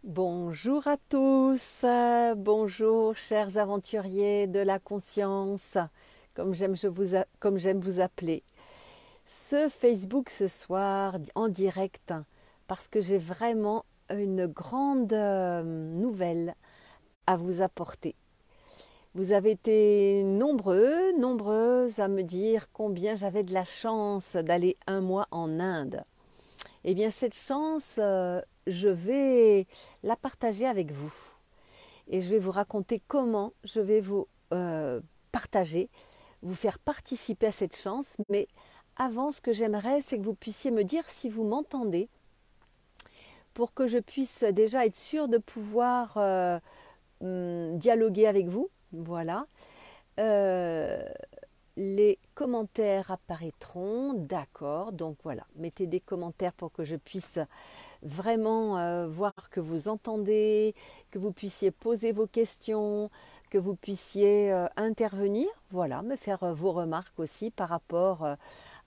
Bonjour à tous, bonjour chers aventuriers de la conscience, comme j'aime vous appeler. Ce Facebook ce soir en direct parce que j'ai vraiment une grande nouvelle à vous apporter. Vous avez été nombreuses à me dire combien j'avais de la chance d'aller un mois en Inde. Eh bien, cette chance, je vais la partager avec vous. Et je vais vous raconter comment je vais vous partager, vous faire participer à cette chance. Mais avant, ce que j'aimerais, c'est que vous puissiez me dire si vous m'entendez, pour que je puisse déjà être sûre de pouvoir dialoguer avec vous. Voilà. Euh, les commentaires apparaîtront, d'accord. Donc voilà, mettez des commentaires pour que je puisse vraiment voir que vous entendez, que vous puissiez poser vos questions, que vous puissiez intervenir, voilà, me faire vos remarques aussi par rapport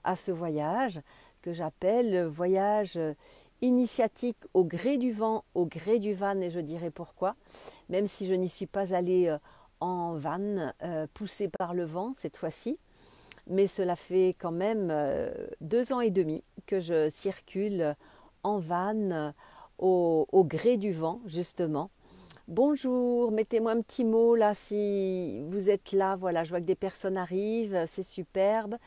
à ce voyage que j'appelle le voyage initiatique au gré du vent, au gré du van, et je dirai pourquoi, même si je n'y suis pas allée en van, poussée par le vent cette fois-ci, mais cela fait quand même 2 ans et demi que je circule en van au gré du vent, justement. Bonjour, mettez-moi un petit mot là si vous êtes là. Voilà, je vois que des personnes arrivent, c'est superbe.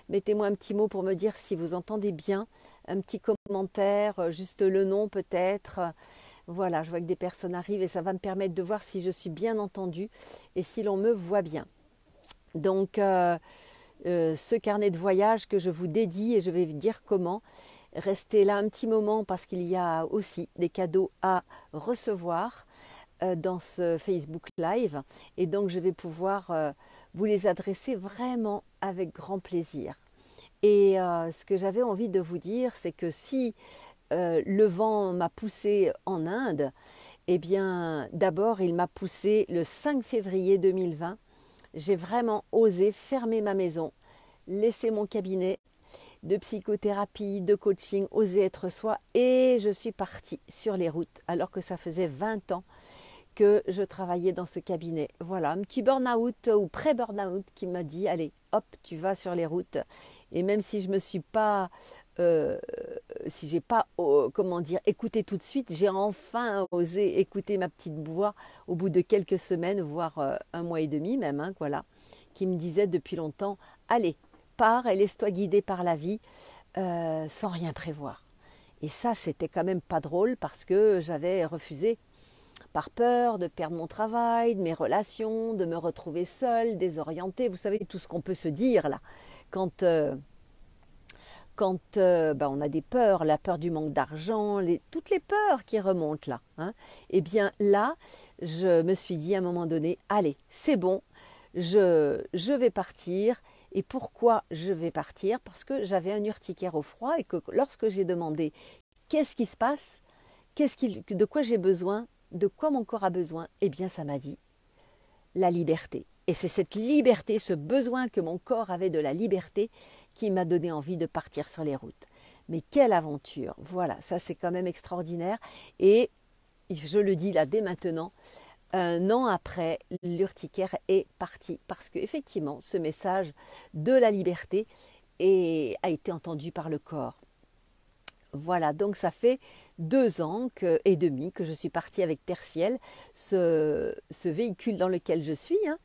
Mettez-moi un petit mot pour me dire si vous entendez bien. Un petit commentaire, juste le nom peut-être. Voilà, je vois que des personnes arrivent et ça va me permettre de voir si je suis bien entendue et si l'on me voit bien. Donc, ce carnet de voyage que je vous dédie et je vais vous dire comment. Restez là un petit moment parce qu'il y a aussi des cadeaux à recevoir dans ce Facebook Live et donc je vais pouvoir vous les adresser vraiment avec grand plaisir. Et ce que j'avais envie de vous dire, c'est que si le vent m'a poussé en Inde, eh bien d'abord il m'a poussé le 5 février 2020. J'ai vraiment osé fermer ma maison, laisser mon cabinet de psychothérapie, de coaching, oser être soi. Et je suis partie sur les routes alors que ça faisait 20 ans que je travaillais dans ce cabinet. Voilà, un petit burn-out ou pré-burn-out qui m'a dit, allez, hop, tu vas sur les routes. Et même si je me suis pas, euh, si j'ai pas, comment dire, écouté tout de suite, j'ai enfin osé écouter ma petite voix au bout de quelques semaines, voire un mois et demi même, hein, voilà, qui me disait depuis longtemps, allez, pars et laisse-toi guider par la vie sans rien prévoir. Et ça, c'était quand même pas drôle parce que j'avais refusé par peur de perdre mon travail, de mes relations, de me retrouver seule, désorientée. Vous savez, tout ce qu'on peut se dire là quand, on a des peurs, la peur du manque d'argent, toutes les peurs qui remontent là. Hein. Eh bien là, je me suis dit à un moment donné, allez, c'est bon, je vais partir. Et pourquoi je vais partir? Parce que j'avais un urticaire au froid et que lorsque j'ai demandé qu'est-ce qui se passe, de quoi j'ai besoin, de quoi mon corps a besoin, eh bien ça m'a dit la liberté. Et c'est cette liberté, ce besoin que mon corps avait de la liberté qui m'a donné envie de partir sur les routes. Mais quelle aventure! Voilà, ça c'est quand même extraordinaire. Et je le dis là dès maintenant, un an après, l'urticaire est parti parce qu'effectivement, ce message de la liberté a été entendu par le corps. Voilà, donc ça fait 2 ans et demi que je suis partie avec Tertiel, ce véhicule dans lequel je suis. Hein.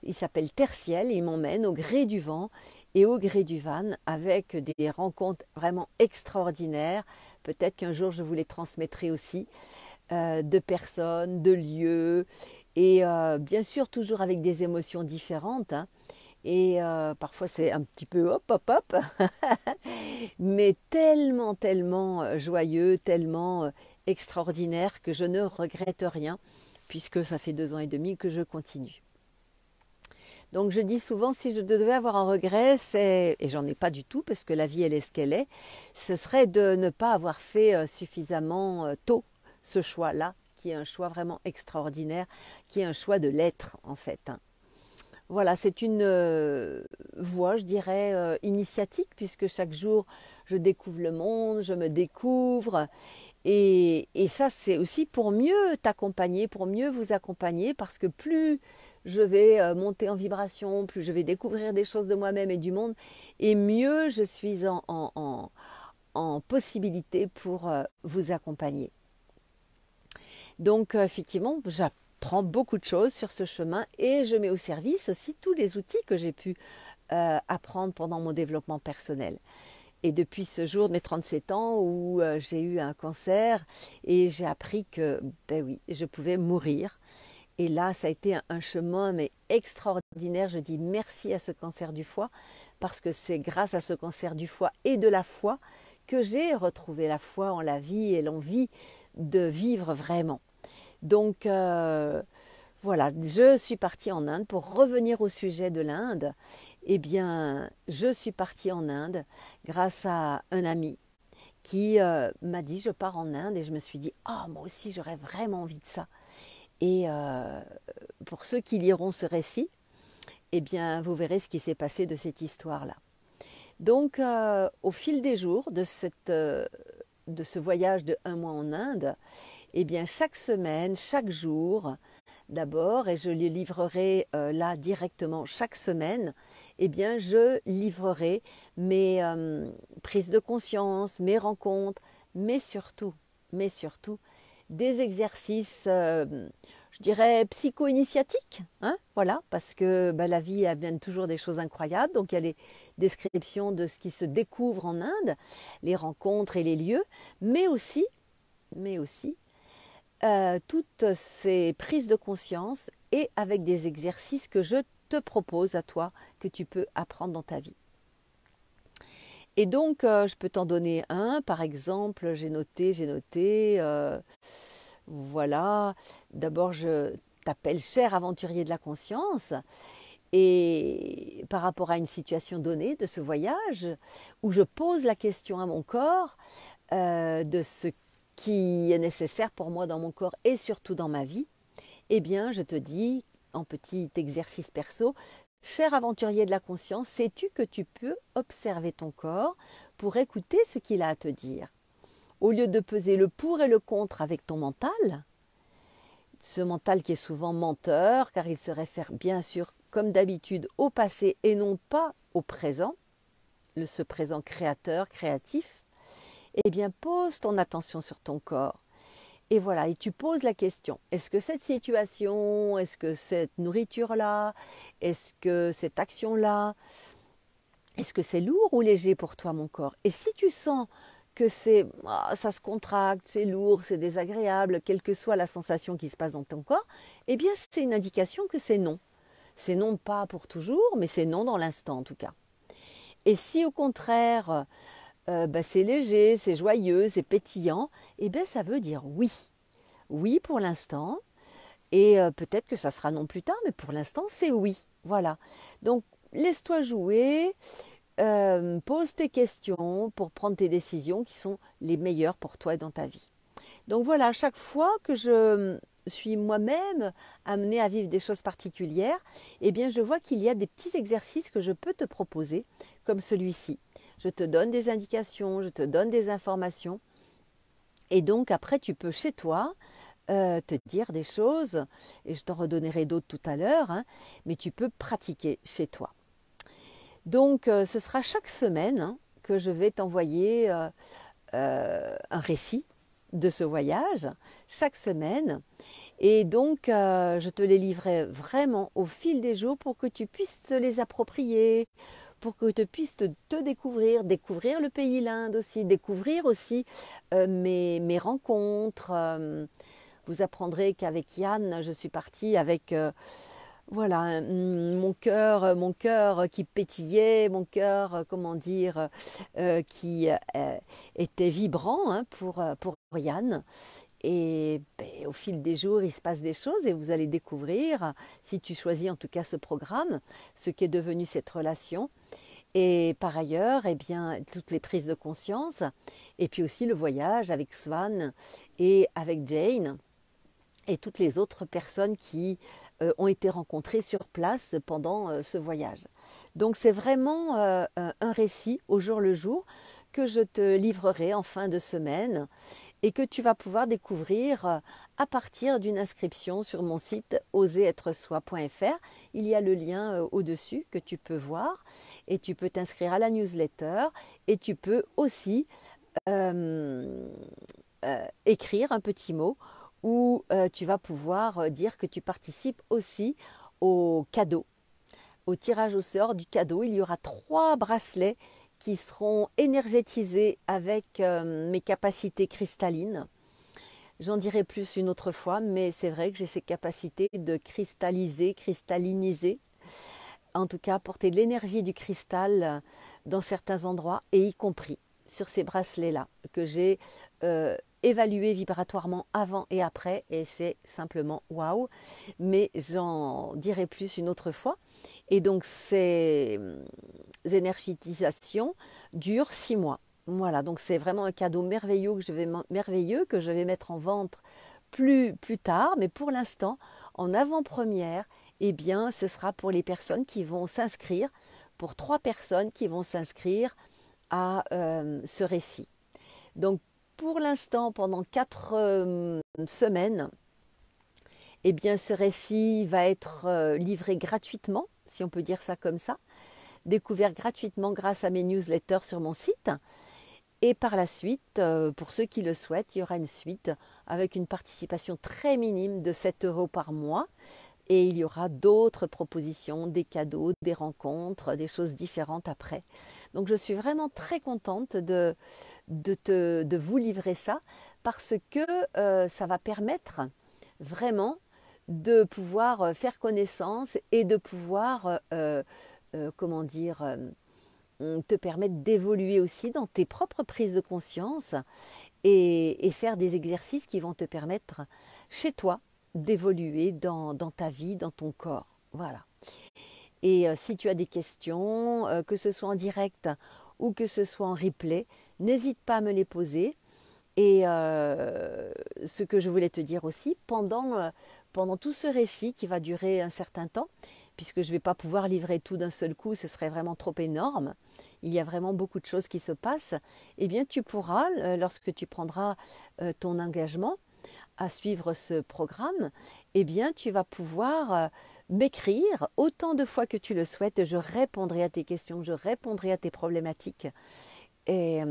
Il s'appelle Tertiel, il m'emmène au gré du vent et au gré du van avec des rencontres vraiment extraordinaires. Peut-être qu'un jour je vous les transmettrai aussi, de personnes, de lieux et bien sûr toujours avec des émotions différentes. Hein. Et parfois c'est un petit peu hop, hop, hop, mais tellement, tellement joyeux, tellement extraordinaire que je ne regrette rien, puisque ça fait 2 ans et demi que je continue. Donc je dis souvent, si je devais avoir un regret, et j'en ai pas du tout, parce que la vie elle est ce qu'elle est, ce serait de ne pas avoir fait suffisamment tôt ce choix-là, qui est un choix vraiment extraordinaire, qui est un choix de l'être en fait. Hein. Voilà, c'est une voie, je dirais, initiatique, puisque chaque jour, je découvre le monde, je me découvre, Et ça, c'est aussi pour mieux t'accompagner, pour mieux vous accompagner, parce que plus je vais monter en vibration, plus je vais découvrir des choses de moi-même et du monde, et mieux je suis en possibilité pour vous accompagner. Donc effectivement, j'apprends beaucoup de choses sur ce chemin et je mets au service aussi tous les outils que j'ai pu apprendre pendant mon développement personnel. Et depuis ce jour de mes 37 ans où j'ai eu un cancer et j'ai appris que, ben oui, je pouvais mourir. Et là, ça a été un chemin mais extraordinaire. Je dis merci à ce cancer du foie parce que c'est grâce à ce cancer du foie et de la foi que j'ai retrouvé la foi en la vie et l'envie de vivre vraiment. Donc voilà, je suis partie en Inde. Pour revenir au sujet de l'Inde, eh bien, je suis partie en Inde grâce à un ami qui m'a dit je pars en Inde et je me suis dit ah moi aussi j'aurais vraiment envie de ça. Et pour ceux qui liront ce récit, eh bien vous verrez ce qui s'est passé de cette histoire-là. Donc au fil des jours de ce voyage de 1 mois en Inde, eh bien chaque semaine, chaque jour, d'abord, et je les livrerai là directement chaque semaine, eh bien je livrerai mes prises de conscience, mes rencontres, mais surtout des exercices, je dirais, psycho-initiatiques, hein, voilà, parce que bah, la vie amène toujours des choses incroyables, donc il y a les descriptions de ce qui se découvre en Inde, les rencontres et les lieux, mais aussi toutes ces prises de conscience et avec des exercices que je te propose à toi, que tu peux apprendre dans ta vie. Et donc, je peux t'en donner un, par exemple, j'ai noté, voilà, d'abord je t'appelle cher aventurier de la conscience, et par rapport à une situation donnée de ce voyage, où je pose la question à mon corps de ce qui est nécessaire pour moi dans mon corps et surtout dans ma vie, eh bien, je te dis, en petit exercice perso, cher aventurier de la conscience, sais-tu que tu peux observer ton corps pour écouter ce qu'il a à te dire? Au lieu de peser le pour et le contre avec ton mental, ce mental qui est souvent menteur, car il se réfère bien sûr, comme d'habitude, au passé et non pas au présent, ce présent créateur, créatif, eh bien, pose ton attention sur ton corps. Et voilà, et tu poses la question, est-ce que cette situation, est-ce que cette nourriture-là, est-ce que cette action-là, est-ce que c'est lourd ou léger pour toi, mon corps? Et si tu sens que ça se contracte, c'est lourd, c'est désagréable, quelle que soit la sensation qui se passe dans ton corps, eh bien c'est une indication que c'est non. C'est non pas pour toujours, mais c'est non dans l'instant en tout cas. Et si au contraire, c'est léger, c'est joyeux, c'est pétillant, eh bien ça veut dire oui. Oui pour l'instant, et peut-être que ça sera non plus tard, mais pour l'instant c'est oui. Voilà. Donc laisse-toi jouer, pose tes questions pour prendre tes décisions qui sont les meilleures pour toi et dans ta vie. Donc voilà, à chaque fois que je suis moi-même amenée à vivre des choses particulières, eh bien je vois qu'il y a des petits exercices que je peux te proposer, comme celui-ci. Je te donne des indications, je te donne des informations, et donc après tu peux chez toi te dire des choses, et je t'en redonnerai d'autres tout à l'heure, hein, mais tu peux pratiquer chez toi. Donc ce sera chaque semaine hein, que je vais t'envoyer un récit de ce voyage, chaque semaine. Et donc, je te les livrerai vraiment au fil des jours pour que tu puisses te les approprier, pour que tu puisses te découvrir le pays, l'Inde aussi, découvrir aussi mes rencontres. Vous apprendrez qu'avec Yann, je suis partie avec voilà, mon cœur qui pétillait, mon cœur, comment dire, qui était vibrant hein, pour Yann. Et ben, au fil des jours, il se passe des choses et vous allez découvrir, si tu choisis en tout cas ce programme, ce qu'est devenu cette relation. Et par ailleurs, eh bien, toutes les prises de conscience, et puis aussi le voyage avec Swan et avec Jane, et toutes les autres personnes qui ont été rencontrées sur place pendant ce voyage. Donc c'est vraiment un récit au jour le jour que je te livrerai en fin de semaine et que tu vas pouvoir découvrir à partir d'une inscription sur mon site oseretresoi.fr. Il y a le lien au-dessus que tu peux voir et tu peux t'inscrire à la newsletter et tu peux aussi euh, écrire un petit mot où tu vas pouvoir dire que tu participes aussi au cadeau, au tirage au sort du cadeau. Il y aura 3 bracelets qui seront énergétisés avec mes capacités cristallines. J'en dirai plus une autre fois, mais c'est vrai que j'ai ces capacités de cristalliser, cristalliniser, en tout cas apporter de l'énergie du cristal dans certains endroits, et y compris sur ces bracelets-là, que j'ai évalué vibratoirement avant et après, et c'est simplement waouh, mais j'en dirai plus une autre fois. Et donc ces énergétisations durent 6 mois. Voilà, donc c'est vraiment un cadeau merveilleux que je vais mettre en vente plus tard, mais pour l'instant, en avant-première, eh bien, ce sera pour les personnes qui vont s'inscrire, pour 3 personnes qui vont s'inscrire à ce récit. Donc, pour l'instant, pendant 4 semaines, eh bien, ce récit va être livré gratuitement, si on peut dire ça comme ça, découvert gratuitement grâce à mes newsletters sur mon site. Et par la suite, pour ceux qui le souhaitent, il y aura une suite avec une participation très minime de 7 € par mois. Et il y aura d'autres propositions, des cadeaux, des rencontres, des choses différentes après. Donc je suis vraiment très contente de vous livrer ça parce que ça va permettre vraiment de pouvoir faire connaissance et de pouvoir, comment dire, te permettre d'évoluer aussi dans tes propres prises de conscience et faire des exercices qui vont te permettre chez toi d'évoluer dans ta vie, dans ton corps. Voilà. Et si tu as des questions, que ce soit en direct ou que ce soit en replay, n'hésite pas à me les poser. Et ce que je voulais te dire aussi, pendant tout ce récit qui va durer un certain temps, puisque je ne vais pas pouvoir livrer tout d'un seul coup, ce serait vraiment trop énorme, il y a vraiment beaucoup de choses qui se passent, eh bien tu pourras, lorsque tu prendras ton engagement à suivre ce programme, eh bien tu vas pouvoir m'écrire autant de fois que tu le souhaites, je répondrai à tes questions, je répondrai à tes problématiques, et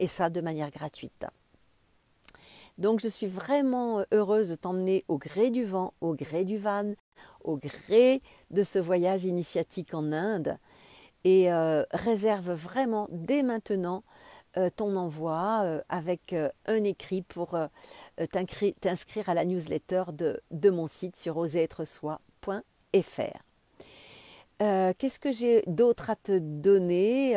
ça de manière gratuite. Donc je suis vraiment heureuse de t'emmener au gré du vent, au gré du van, au gré de ce voyage initiatique en Inde, et réserve vraiment dès maintenant ton envoi avec un écrit pour t'inscrire à la newsletter de mon site sur oseretresoi.fr. Qu'est-ce que j'ai d'autre à te donner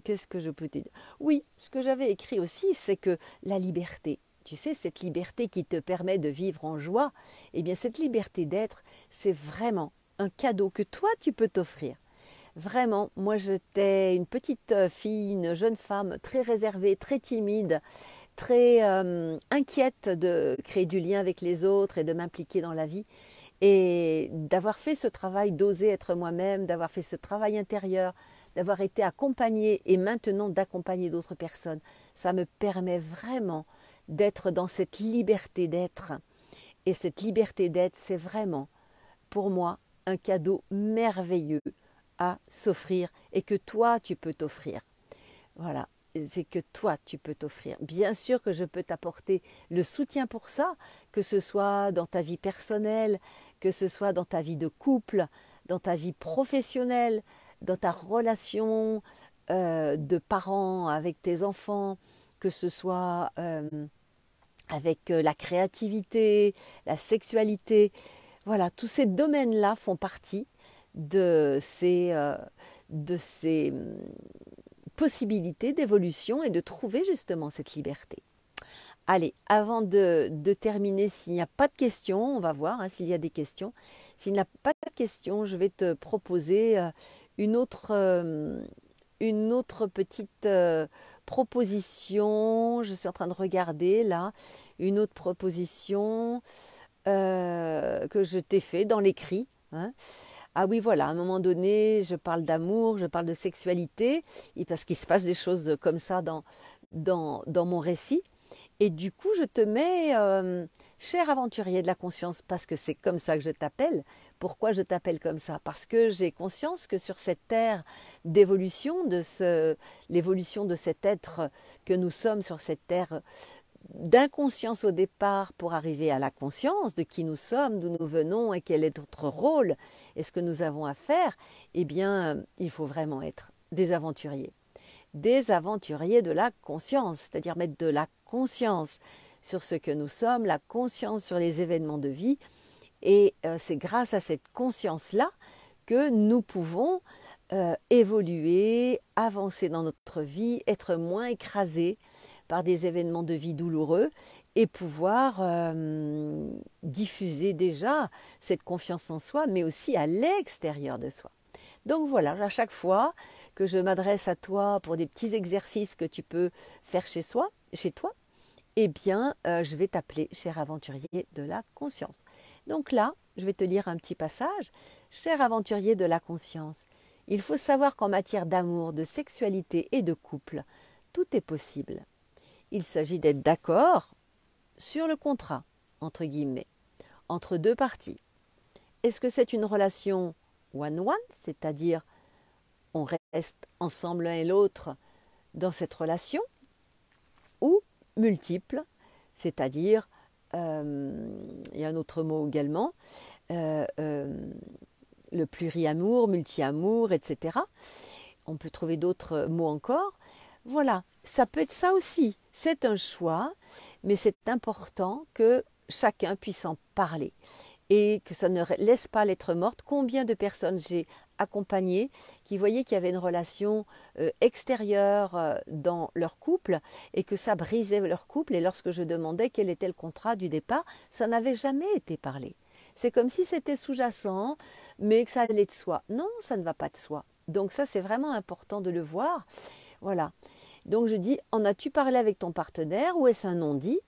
Qu'est-ce que je peux te dire? Oui, ce que j'avais écrit aussi, c'est que la liberté, tu sais, cette liberté qui te permet de vivre en joie, eh bien cette liberté d'être, c'est vraiment un cadeau que toi tu peux t'offrir. Vraiment, moi j'étais une petite fille, une jeune femme très réservée, très timide, très inquiète de créer du lien avec les autres et de m'impliquer dans la vie. Et d'avoir fait ce travail, d'oser être moi-même, d'avoir fait ce travail intérieur, d'avoir été accompagnée et maintenant d'accompagner d'autres personnes, ça me permet vraiment d'être dans cette liberté d'être. Et cette liberté d'être, c'est vraiment, pour moi, un cadeau merveilleux à s'offrir et que toi, tu peux t'offrir. Voilà, c'est que toi, tu peux t'offrir. Bien sûr que je peux t'apporter le soutien pour ça, que ce soit dans ta vie personnelle, que ce soit dans ta vie de couple, dans ta vie professionnelle, dans ta relation de parents avec tes enfants, que ce soit avec la créativité, la sexualité. Voilà, tous ces domaines-là font partie de ces possibilités d'évolution et de trouver justement cette liberté. Allez, avant de terminer, s'il n'y a pas de questions, on va voir s'il y a des questions. S'il n'y a pas de questions, je vais te proposer une autre, petite proposition. Je suis en train de regarder là, une autre proposition que je t'ai fait dans l'écrit. Ah oui, voilà, à un moment donné, je parle d'amour, je parle de sexualité, et parce qu'il se passe des choses comme ça dans mon récit. Et du coup, je te mets cher aventurier de la conscience, parce que c'est comme ça que je t'appelle. Pourquoi je t'appelle comme ça? Parce que j'ai conscience que sur cette terre d'évolution, l'évolution de cet être que nous sommes sur cette terre d'inconscience au départ pour arriver à la conscience de qui nous sommes, d'où nous venons et quel est notre rôle et ce que nous avons à faire, eh bien, il faut vraiment être des aventuriers de la conscience, c'est-à-dire mettre de la conscience sur ce que nous sommes, la conscience sur les événements de vie, et c'est grâce à cette conscience-là que nous pouvons évoluer, avancer dans notre vie, être moins écrasés par des événements de vie douloureux et pouvoir diffuser déjà cette confiance en soi, mais aussi à l'extérieur de soi. Donc voilà, à chaque fois que je m'adresse à toi pour des petits exercices que tu peux faire chez toi, eh bien, je vais t'appeler cher aventurier de la conscience. Donc là, je vais te lire un petit passage. Cher aventurier de la conscience, il faut savoir qu'en matière d'amour, de sexualité et de couple, tout est possible. Il s'agit d'être d'accord sur le contrat, entre guillemets, entre deux parties. Est-ce que c'est une relation one-one, c'est-à-dire on reste ensemble l'un et l'autre dans cette relation, ou multiple, c'est-à-dire, il y a un autre mot également, le pluriamour, multi-amour, etc. On peut trouver d'autres mots encore. Voilà, ça peut être ça aussi. C'est un choix, mais c'est important que chacun puisse en parler et que ça ne laisse pas l'être morte. Combien de personnes j'ai accompagnées qui voyaient qu'il y avait une relation extérieure dans leur couple et que ça brisait leur couple, et lorsque je demandais quel était le contrat du départ, ça n'avait jamais été parlé. C'est comme si c'était sous-jacent, mais que ça allait de soi. Non, ça ne va pas de soi. Donc ça, c'est vraiment important de le voir. Voilà. Donc je dis, en as-tu parlé avec ton partenaire ou est-ce un non-dit?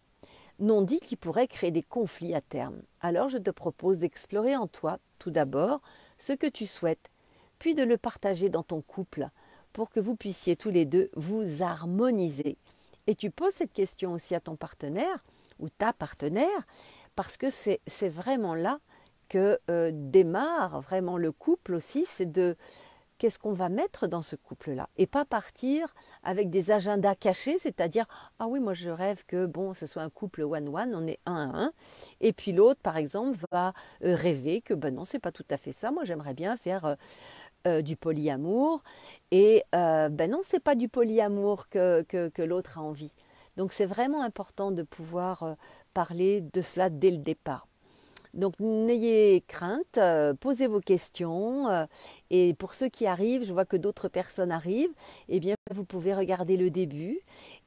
Non-dit qui pourrait créer des conflits à terme. Alors je te propose d'explorer en toi, tout d'abord, ce que tu souhaites, puis de le partager dans ton couple pour que vous puissiez tous les deux vous harmoniser. Et tu poses cette question aussi à ton partenaire ou ta partenaire, parce que c'est vraiment là que démarre vraiment le couple aussi, c'est de qu'est-ce qu'on va mettre dans ce couple-là, et pas partir avec des agendas cachés, c'est-à-dire ah oui, moi je rêve que bon, ce soit un couple one-one, on est un à un, et puis l'autre par exemple va rêver que ben non, c'est pas tout à fait ça, moi j'aimerais bien faire du polyamour, et ben non, c'est pas du polyamour que l'autre a envie. Donc c'est vraiment important de pouvoir parler de cela dès le départ. Donc n'ayez crainte, posez vos questions, et pour ceux qui arrivent, je vois que d'autres personnes arrivent, eh bien vous pouvez regarder le début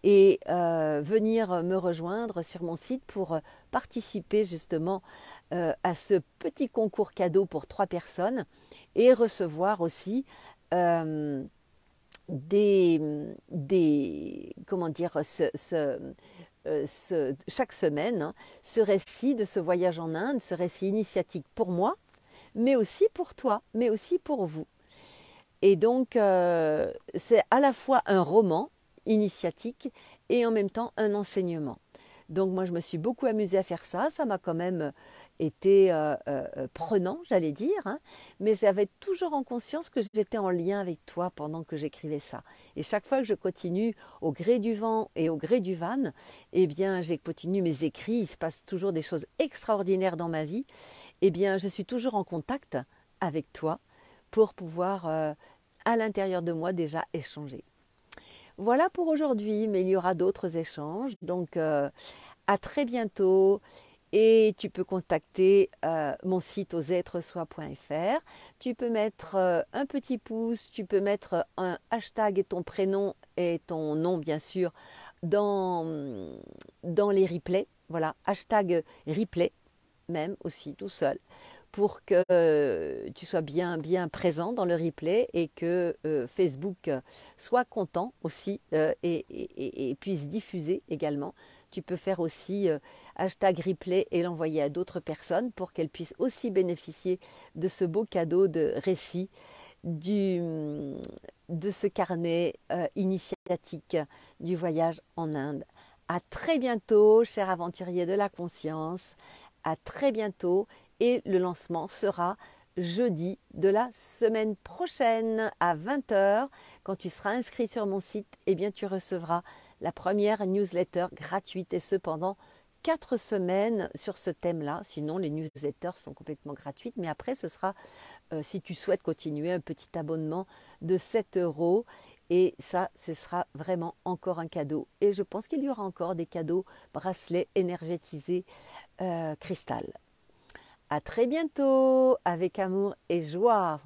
et venir me rejoindre sur mon site pour participer justement à ce petit concours cadeau pour 3 personnes et recevoir aussi comment dire, chaque semaine, hein, ce récit de ce voyage en Inde, ce récit initiatique pour moi, mais aussi pour toi, mais aussi pour vous. Et donc, c'est à la fois un roman initiatique et en même temps un enseignement. Donc moi, je me suis beaucoup amusée à faire ça. Ça m'a quand même été prenant, j'allais dire, hein, mais j'avais toujours en conscience que j'étais en lien avec toi pendant que j'écrivais ça. Et chaque fois que je continue au gré du vent et au gré du van, eh bien, j'ai continué mes écrits. Il se passe toujours des choses extraordinaires dans ma vie. Eh bien, je suis toujours en contact avec toi pour pouvoir, à l'intérieur de moi, déjà échanger. Voilà pour aujourd'hui, mais il y aura d'autres échanges. Donc, à très bientôt. Et tu peux contacter mon site oseretresoi.fr. Tu peux mettre un petit pouce, tu peux mettre un hashtag et ton prénom et ton nom, bien sûr, dans les replays. Voilà, hashtag replay, même aussi, tout seul, pour que tu sois bien, bien présent dans le replay et que Facebook soit content aussi et puisse diffuser également. Tu peux faire aussi hashtag replay et l'envoyer à d'autres personnes pour qu'elles puissent aussi bénéficier de ce beau cadeau de récit du, de ce carnet initiatique du voyage en Inde. À très bientôt, chers aventuriers de la conscience. À très bientôt et le lancement sera jeudi de la semaine prochaine à 20h. Quand tu seras inscrit sur mon site, eh bien, tu recevras la première newsletter gratuite et ce pendant 4 semaines sur ce thème-là. Sinon, les newsletters sont complètement gratuites. Mais après, ce sera, si tu souhaites continuer, un petit abonnement de 7 €. Et ça, ce sera vraiment encore un cadeau. Et je pense qu'il y aura encore des cadeaux bracelets énergétisés cristal. À très bientôt avec amour et joie.